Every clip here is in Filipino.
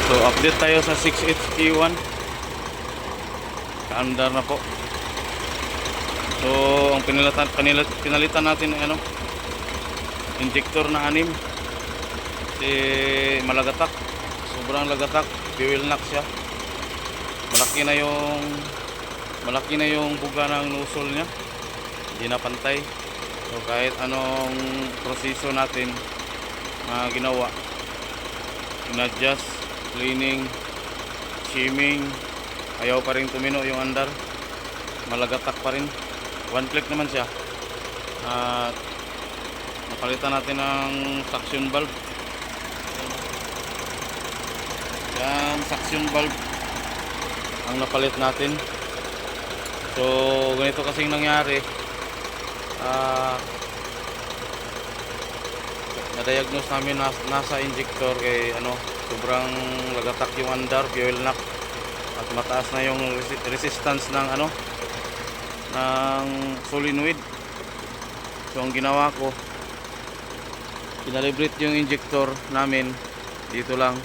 So update tayo sa 6HT1. Kaandar na po. So ang pinalitan natin ay injector na 6. Si malagatak. Sobrang lagatak. Fuel knock siya. Malaki na yung buga ng nozzle niya. Hindi na pantay. So kahit anong proseso natin na ginawa, in-adjust, cleaning, shimming, ayaw pa rin tumino yung andar. Malagatak pa rin. One click naman siya. At napalitan natin ng suction valve. Yan, suction valve ang napalit natin. So ganito kasing nangyari. Na-diagnose namin nasa injector kay sobrang lagatak yung andar, fuel knock, at mataas na yung resistance ng ng solenoid. So ang ginawa ko, pinalibrate yung injector namin dito lang.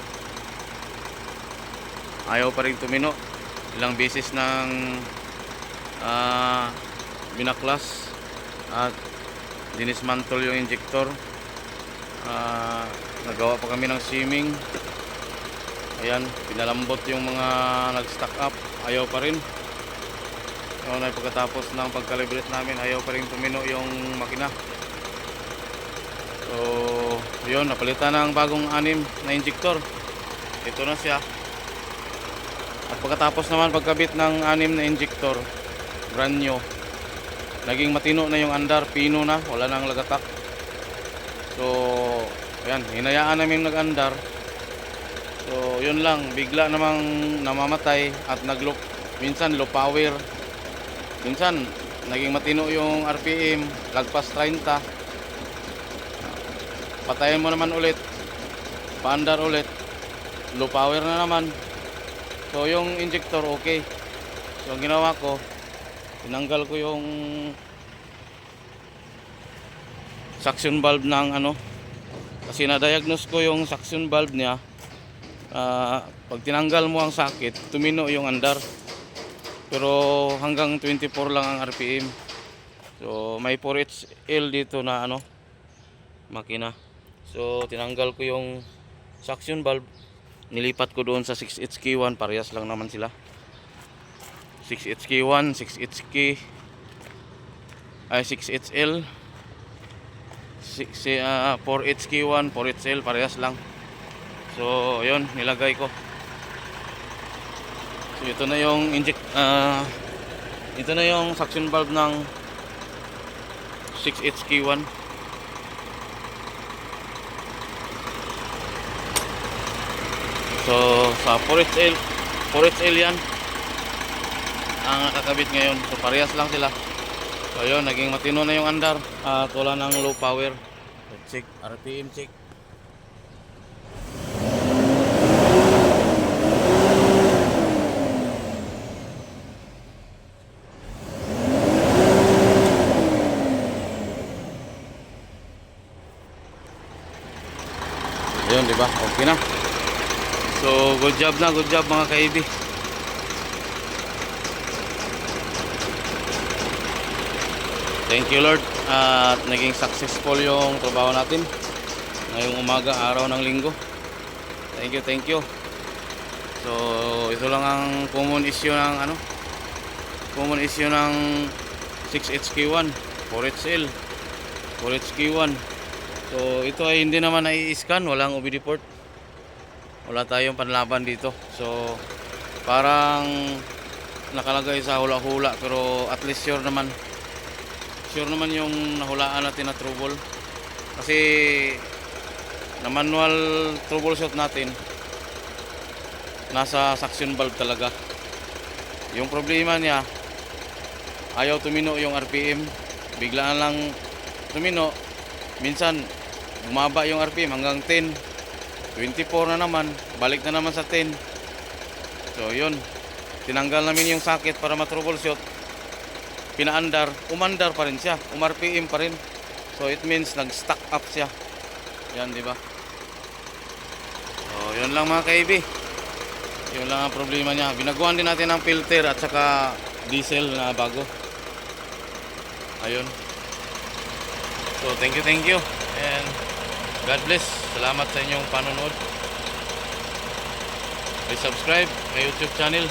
Ayaw pa rin tumino. Ilang beses ng binaklas at dinismantle yung injector. Nagawa pa kami ng shimming. Ayan, pinalambot yung mga nag-stack up. Ayaw pa rin. So pagkatapos ng pagkalibrate namin, ayaw pa rin tumino yung makina. So yun, napalitan ng bagong 6 na injector. Ito na siya. At pagkatapos naman pagkabit ng 6 na injector, brand new, naging matino na yung andar, pino na, wala nang lagatak. So ayan, hinayaan namin nag-andar. So yun lang, bigla namang namamatay at minsan low power, minsan naging matino yung RPM, lagpas 30. Patayin mo naman ulit, paandar ulit, low power na naman. So yung injector okay. So ang ginawa ko, tinanggal ko yung suction valve ng kasi na-diagnose ko yung suction valve niya. Pag tinanggal mo ang sakit, tumino yung andar. Pero hanggang 24 lang ang RPM. So may 4HL dito na makina. So tinanggal ko yung suction valve, nilipat ko doon sa 6HK1, parehas lang naman sila. 6HK1, 6HK, 6HL, 4HK1, 4HL, parehas lang. So yun, nilagay ko. So ito na yung ito na yung suction valve ng 6HK1. So sa 4HL yan ang nakakabit ngayon. So parehas lang sila. So yun, naging matino na yung andar at wala nang low power. Check, RPM check. Ayun, di ba? Okay na. So good job mga kaibi. Thank you Lord, at naging successful yung trabaho natin ngayong umaga, araw ng linggo. Thank you. So ito lang ang common issue ng 6HK1, 4HL, 4HK1. So ito ay hindi naman nai-scan, walang OBD port, wala tayong panlaban dito. So parang nakalagay sa hula-hula, pero at least sure naman yung nahulaan natin na trouble. Kasi na manual troubleshoot natin, nasa suction valve talaga. Yung problema niya, ayaw tumino yung RPM, biglaan lang tumino. Minsan bumaba yung RPM hanggang 10, 24 na naman, balik na naman sa 10. So yun, tinanggal namin yung sakit para ma-troubleshoot. Pinaandar, umandar pa rin siya, RPM pa rin. So it means nag-stack up siya. Yan, di ba? So yun lang mga kaibi. Yun lang ang problema niya. Binaguan din natin ng filter at saka diesel na bago. Ayun. So thank you and God bless. Salamat sa inyong panonood. Please subscribe sa YouTube channel.